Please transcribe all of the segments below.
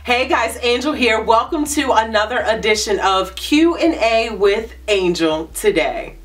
Hey guys, Angel here. Welcome to another edition of Q&A with Angel today.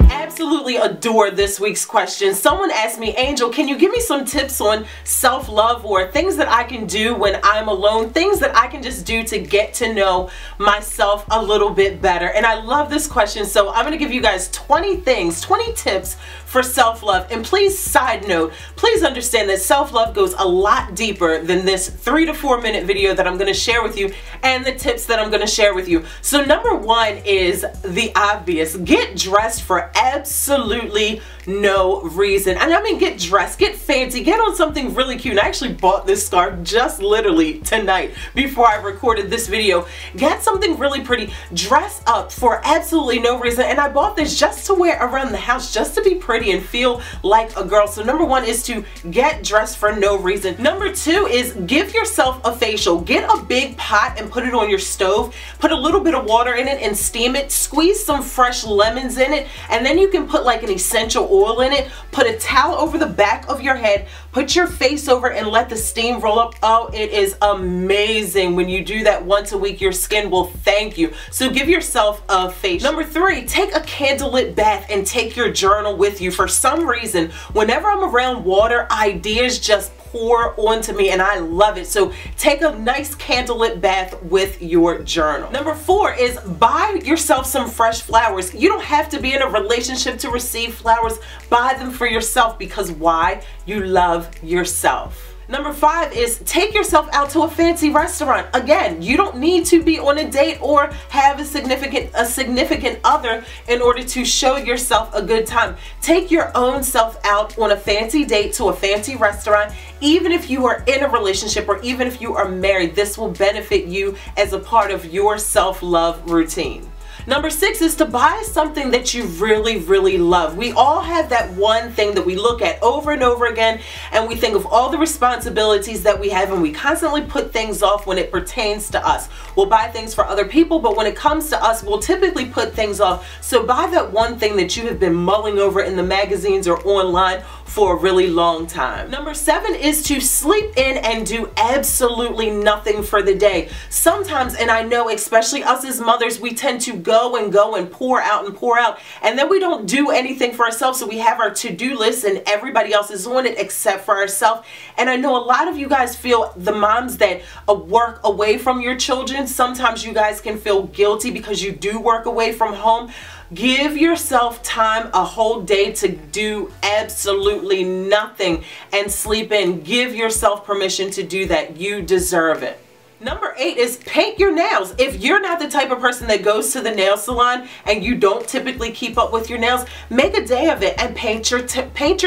Absolutely adore this week's question. Someone asked me, Angel, can you give me some tips on self-love or things that I can do when I'm alone, things that I can just do to get to know myself a little bit better? And I love this question, so I'm going to give you guys 20 tips for self-love. And please, side note, please understand that self-love goes a lot deeper than this 3 to 4 minute video that I'm going to share with you and the tips that I'm going to share with you. So number one is the obvious. Get dressed for absolutely no reason. And I mean, get dressed, get fancy, get on something really cute. And I actually bought this scarf just literally tonight before I recorded this video. Get something really pretty, dress up for absolutely no reason. And I bought this just to wear around the house, just to be pretty and feel like a girl. So number one is to get dressed for no reason. Number two is give yourself a facial. Get a big pot and put it on your stove, put a little bit of water in it and steam it, squeeze some fresh lemons in it, and then you can put like an essential oil in it, put a towel over the back of your head, put your face over and let the steam roll up. Oh, it is amazing. When you do that once a week, your skin will thank you. So give yourself a facial. Number three, take a candlelit bath and take your journal with you. For some reason, whenever I'm around water, ideas just pour onto me and I love it. So take a nice candlelit bath with your journal. Number four is buy yourself some fresh flowers. You don't have to be in a relationship to receive flowers. Buy them for yourself, because why? You love yourself. Number five is take yourself out to a fancy restaurant. Again, you don't need to be on a date or have a significant other in order to show yourself a good time. Take your own self out on a fancy date to a fancy restaurant. Even if you are in a relationship or even if you are married, this will benefit you as a part of your self-love routine. Number six is to buy something that you really, really love. We all have that one thing that we look at over and over again, and we think of all the responsibilities that we have, and we constantly put things off when it pertains to us. We'll buy things for other people, but when it comes to us, we'll typically put things off. So buy that one thing that you have been mulling over in the magazines or online for a really long time. Number seven is to sleep in and do absolutely nothing for the day. Sometimes, and I know especially us as mothers, we tend to go and pour out, and then we don't do anything for ourselves. So we have our to-do list and everybody else is on it except for ourselves. And I know a lot of you guys feel, the moms that work away from your children, sometimes you guys can feel guilty because you do work away from home. Give yourself time, a whole day, to do absolutely nothing and sleep in. Give yourself permission to do that. You deserve it. Number eight is paint your nails. If you're not the type of person that goes to the nail salon and you don't typically keep up with your nails, make a day of it and paint your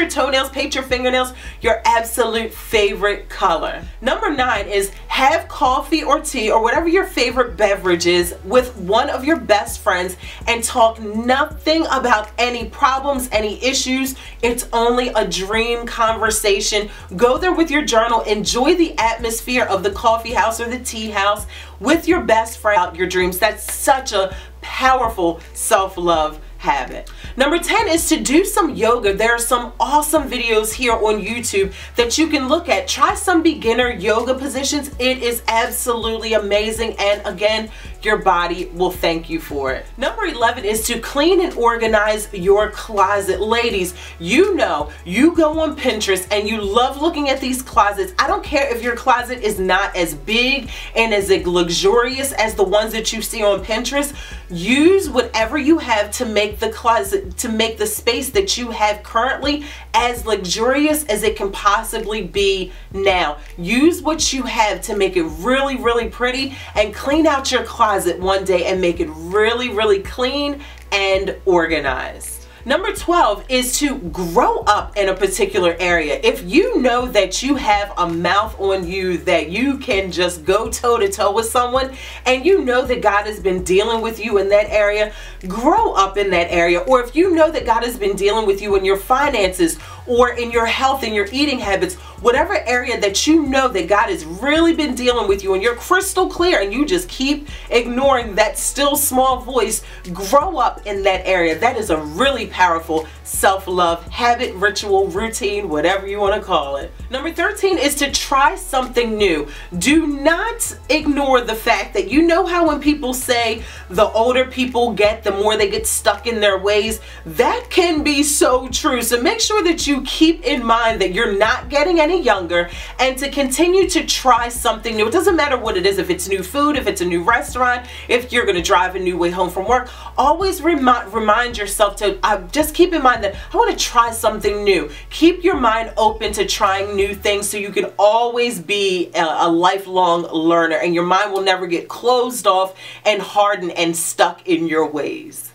toenails, paint your fingernails your absolute favorite color. Number nine is have coffee or tea or whatever your favorite beverage is with one of your best friends and talk nothing about any problems, any issues. It's only a dream conversation. Go there with your journal. Enjoy the atmosphere of the coffee house or the tea house with your best friend about your dreams. That's such a powerful self-love habit. Number 10 is to do some yoga. There are some awesome videos here on YouTube that you can look at. Try some beginner yoga positions. It is absolutely amazing, and again, your body will thank you for it. Number 11 is to clean and organize your closet. Ladies, you know, you go on Pinterest and you love looking at these closets. I don't care if your closet is not as big and as luxurious as the ones that you see on Pinterest. Use whatever you have to make the closet, to make the space that you have currently as luxurious as it can possibly be now. Use what you have to make it really, really pretty, and clean out your closet one day and make it really, really clean and organized. Number 12 is to grow up in a particular area. If you know that you have a mouth on you that you can just go toe to toe with someone, and you know that God has been dealing with you in that area, grow up in that area. Or if you know that God has been dealing with you in your finances or in your health and your eating habits, whatever area that you know that God has really been dealing with you and you're crystal clear and you just keep ignoring that still small voice, grow up in that area. That is a really powerful self-love habit, ritual, routine, whatever you want to call it. Number 13 is to try something new. Do not ignore the fact that you know how when people say the older people get, the more they get stuck in their ways. That can be so true. So make sure that you keep in mind that you're not getting any younger and to continue to try something new. It doesn't matter what it is, if it's new food, if it's a new restaurant, if you're going to drive a new way home from work. Always remind yourself to just keep in mind that I want to try something new. Keep your mind open to trying new things so you can always be a lifelong learner and your mind will never get closed off and hardened and stuck in your ways.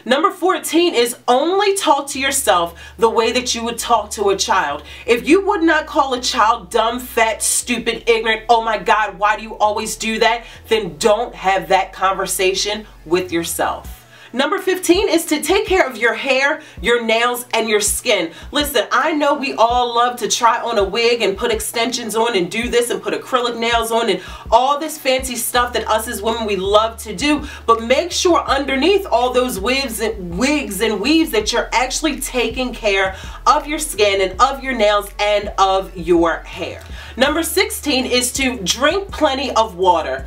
Number 14 is only talk to yourself the way that you would talk to a child. If you would not call a child dumb, fat, stupid, ignorant, oh my God, why do you always do that? Then don't have that conversation with yourself. Number 15 is to take care of your hair, your nails, and your skin. Listen, I know we all love to try on a wig and put extensions on and do this and put acrylic nails on and all this fancy stuff that us as women we love to do, but make sure underneath all those wigs and weaves that you're actually taking care of your skin and of your nails and of your hair. Number 16 is to drink plenty of water.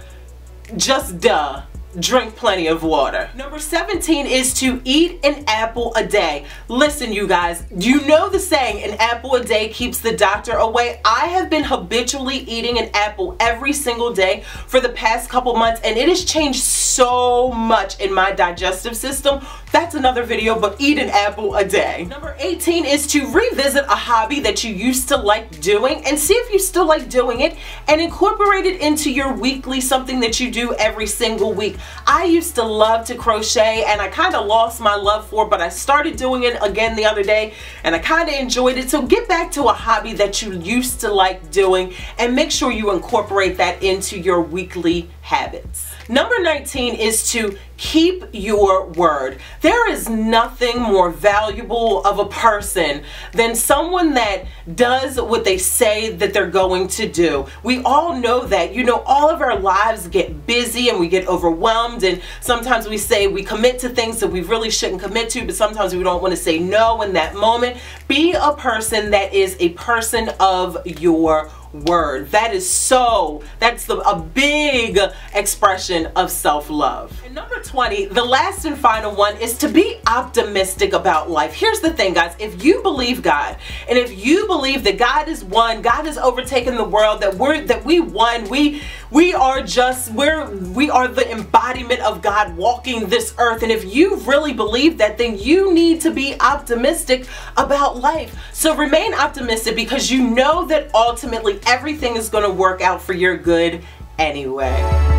Just duh. Drink plenty of water. Number 17 is to eat an apple a day. Listen, you guys, you know the saying, an apple a day keeps the doctor away. I have been habitually eating an apple every single day for the past couple months, and it has changed so much in my digestive system. That's another video, but eat an apple a day. Number 18 is to revisit a hobby that you used to like doing and see if you still like doing it and incorporate it into your weekly, something that you do every single week. I used to love to crochet and I kind of lost my love for it, but I started doing it again the other day and I kind of enjoyed it. So get back to a hobby that you used to like doing and make sure you incorporate that into your weekly habits. Number 19 is to keep your word. There is nothing more valuable of a person than someone that does what they say that they're going to do. We all know that. You know, all of our lives get busy and we get overwhelmed, and sometimes we say we commit to things that we really shouldn't commit to, but sometimes we don't want to say no in that moment. Be a person that is a person of your word. That's a big expression of self-love. And number 20, the last and final one, is to be optimistic about life. Here's the thing, guys. If you believe God, and if you believe that God is one, God has overtaken the world, that we won, we are the embodiment of God walking this earth, and if you really believe that, then you need to be optimistic about life. So remain optimistic, because you know that ultimately everything is going to work out for your good anyway.